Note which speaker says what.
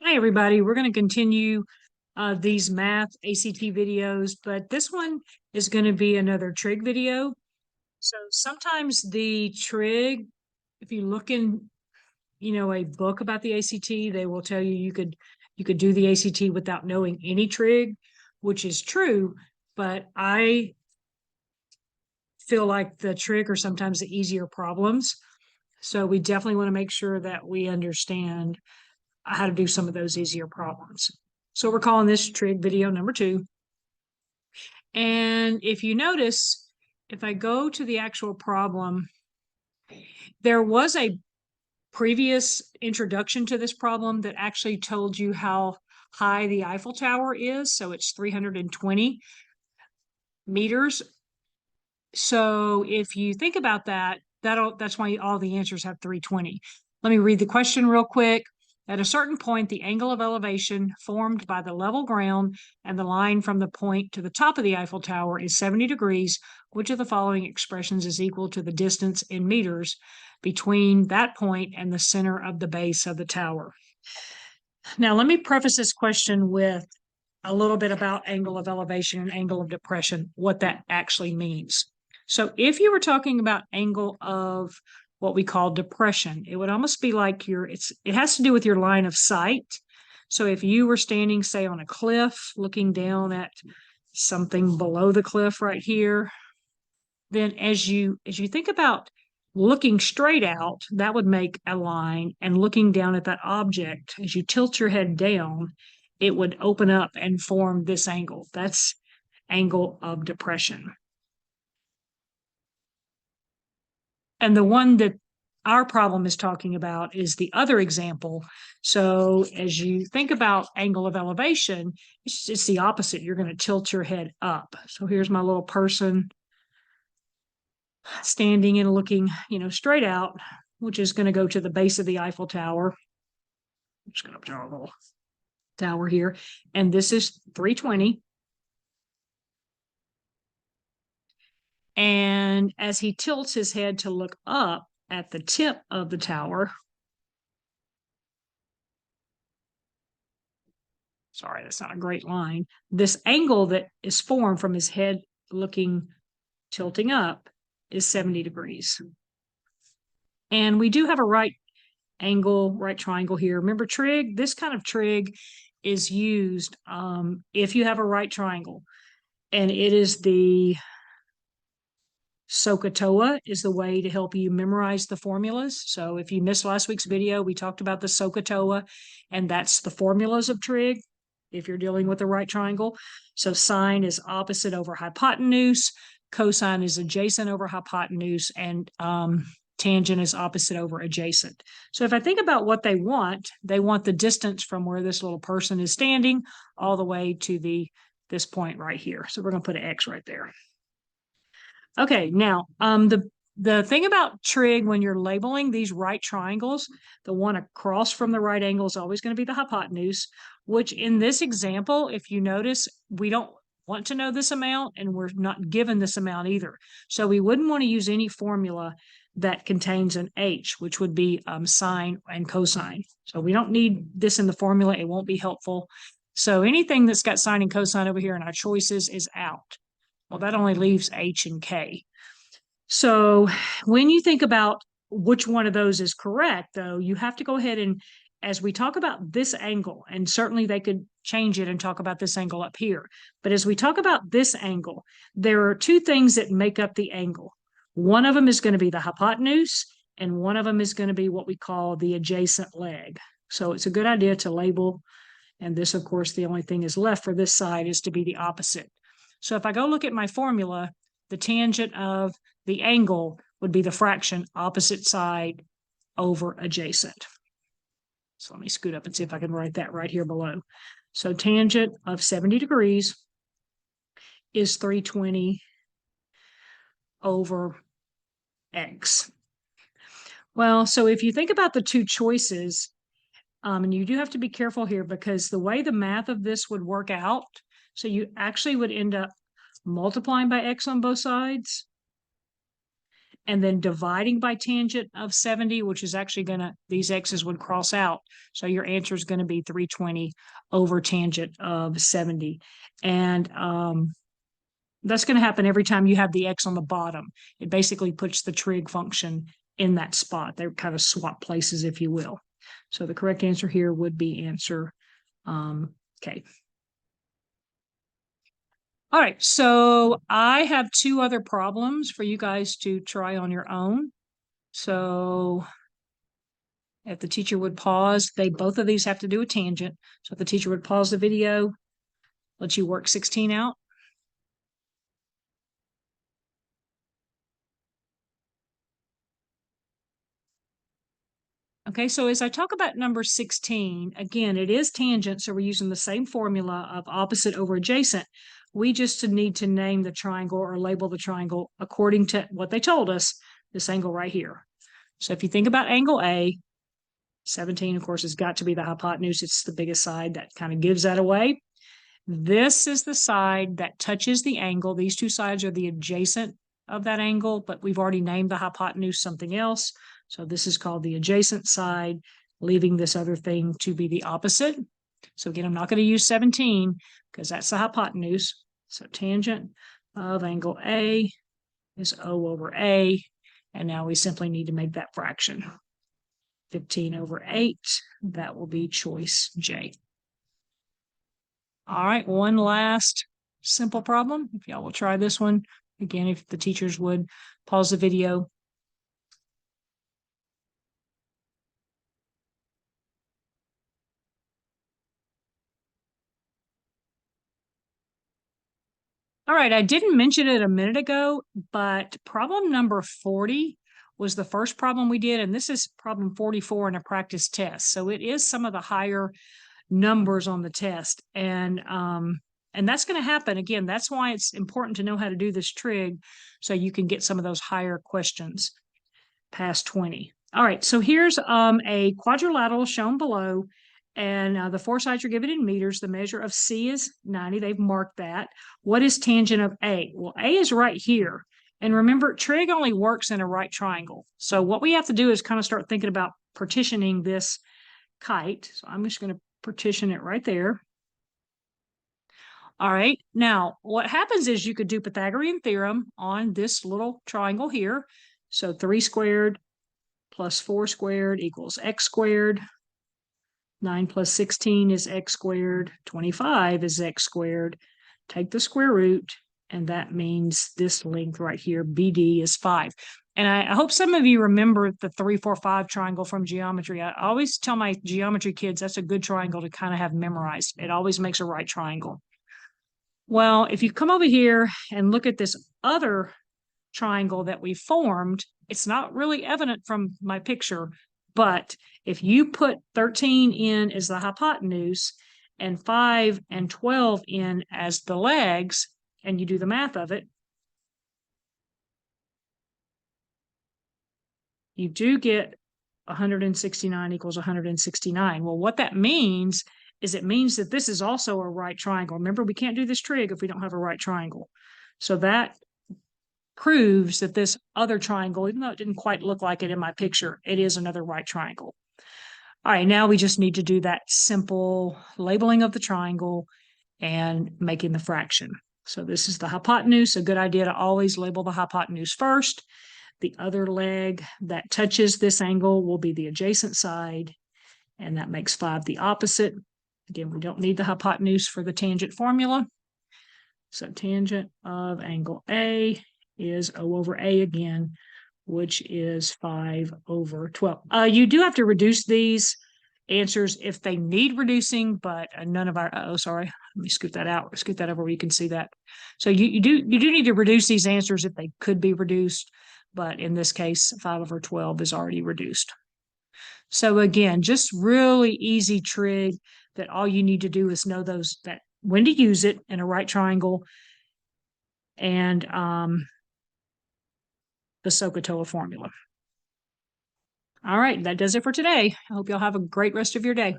Speaker 1: Hi, everybody. We're going to continue these math ACT videos, but this one is going to be another trig video. So sometimes the trig, if you look in, a book about the ACT, they will tell you you could do the ACT without knowing any trig, which is true, but I feel like the trig are sometimes the easier problems. So we definitely want to make sure that we understand how to do some of those easier problems. So we're calling this trig video number 2. And if you notice, if I go to the actual problem, there was a previous introduction to this problem that actually told you how high the Eiffel Tower is. So it's 320 meters. So if you think about that, that's why all the answers have 320. Let me read the question real quick. At a certain point, the angle of elevation formed by the level ground and the line from the point to the top of the Eiffel Tower is 70 degrees. Which of the following expressions is equal to the distance in meters between that point and the center of the base of the tower? Now, let me preface this question with a little bit about angle of elevation and angle of depression, what that actually means. So if you were talking about angle of what we call depression, it would almost be like it has to do with your line of sight. So if you were standing, say, on a cliff, looking down at something below the cliff right here, then as you think about looking straight out, that would make a line, and looking down at that object, as you tilt your head down, it would open up and form this angle. That's angle of depression. And the one that our problem is talking about is the other example. So as you think about angle of elevation, it's the opposite. You're going to tilt your head up. So here's my little person standing and looking, straight out, which is going to go to the base of the Eiffel Tower. I'm just going to draw a little tower here. And this is 320. And as he tilts his head to look up at the tip of the tower, sorry, that's not a great line. This angle that is formed from his head tilting up is 70 degrees. And we do have a right triangle here. Remember trig? This kind of trig is used if you have a right triangle. And it is the SOHCAHTOA is the way to help you memorize the formulas. So if you missed last week's video, we talked about the SOHCAHTOA, and that's the formulas of trig if you're dealing with a right triangle. So sine is opposite over hypotenuse, cosine is adjacent over hypotenuse, and tangent is opposite over adjacent. So if I think about what they want the distance from where this little person is standing all the way to this point right here. So we're going to put an X right there. Okay, now the thing about trig when you're labeling these right triangles, the one across from the right angle is always going to be the hypotenuse, which in this example, if you notice, we don't want to know this amount and we're not given this amount either. So we wouldn't want to use any formula that contains an H, which would be sine and cosine. So we don't need this in the formula. It won't be helpful. So anything that's got sine and cosine over here in our choices is out. Well, that only leaves H and K. So when you think about which one of those is correct, though, you have to go ahead and, as we talk about this angle, and certainly they could change it and talk about this angle up here, but as we talk about this angle, there are two things that make up the angle. One of them is going to be the hypotenuse, and one of them is going to be what we call the adjacent leg. So it's a good idea to label, and this, of course, the only thing is left for this side is to be the opposite. So if I go look at my formula, the tangent of the angle would be the fraction opposite side over adjacent. So let me scoot up and see if I can write that right here below. So tangent of 70 degrees is 320 over X. Well, so if you think about the two choices, and you do have to be careful here because the way the math of this would work out, so you actually would end up multiplying by X on both sides. and then dividing by tangent of 70, which is actually these x's would cross out. So your answer is going to be 320 over tangent of 70. And that's going to happen every time you have the x on the bottom. It basically puts the trig function in that spot. They kind of swap places, if you will. So the correct answer here would be answer K. All right, so I have two other problems for you guys to try on your own. So if the teacher would pause, both of these have to do a tangent. So if the teacher would pause the video, let you work 16 out. Okay, so as I talk about number 16, again, it is tangent, so we're using the same formula of opposite over adjacent. We just need to name the triangle or label the triangle according to what they told us, this angle right here. So if you think about angle A, 17, of course, has got to be the hypotenuse. It's the biggest side. That kind of gives that away. This is the side that touches the angle. These two sides are the adjacent of that angle, but we've already named the hypotenuse something else. So this is called the adjacent side, leaving this other thing to be the opposite. So again, I'm not going to use 17 because that's the hypotenuse. So tangent of angle A is O over A. And now we simply need to make that fraction. 15 over 8, that will be choice J. All right, one last simple problem. If y'all will try this one. Again, if the teachers would pause the video. All right, I didn't mention it a minute ago, but problem number 40 was the first problem we did, and this is problem 44 in a practice test. So it is some of the higher numbers on the test. And that's going to happen. Again, that's why it's important to know how to do this trig so you can get some of those higher questions past 20. All right, so here's a quadrilateral shown below, and the four sides are given in meters. The measure of C is 90. They've marked that. What is tangent of A? Well, A is right here. And remember, trig only works in a right triangle. So what we have to do is kind of start thinking about partitioning this kite. So I'm just going to partition it right there. All right, now what happens is you could do Pythagorean theorem on this little triangle here. So 3 squared plus 4 squared equals x squared. 9 plus 16 is x squared. 25 is x squared. Take the square root, and that means this length right here, BD, is 5. And I hope some of you remember the 3, 4, 5 triangle from geometry. I always tell my geometry kids that's a good triangle to kind of have memorized. It always makes a right triangle. Well, if you come over here and look at this other triangle that we formed, it's not really evident from my picture, but if you put 13 in as the hypotenuse and 5 and 12 in as the legs, and you do the math of it, you do get 169 equals 169. Well, what that means is it means that this is also a right triangle. Remember, we can't do this trig if we don't have a right triangle. So that proves that this other triangle, even though it didn't quite look like it in my picture, it is another right triangle. All right, now we just need to do that simple labeling of the triangle and making the fraction. So this is the hypotenuse. A good idea to always label the hypotenuse first. The other leg that touches this angle will be the adjacent side, and that makes 5 the opposite. Again, we don't need the hypotenuse for the tangent formula. So tangent of angle A is O over A again, which is 5 over 12. You do have to reduce these answers if they need reducing, but none of our, sorry, let me scoot that out, scoot that over where you can see that. So you do need to reduce these answers if they could be reduced, but in this case, 5 over 12 is already reduced. So again, just really easy trig that all you need to do is know that when to use it in a right triangle, and the SOHCAHTOA formula. All right, that does it for today. I hope y'all have a great rest of your day.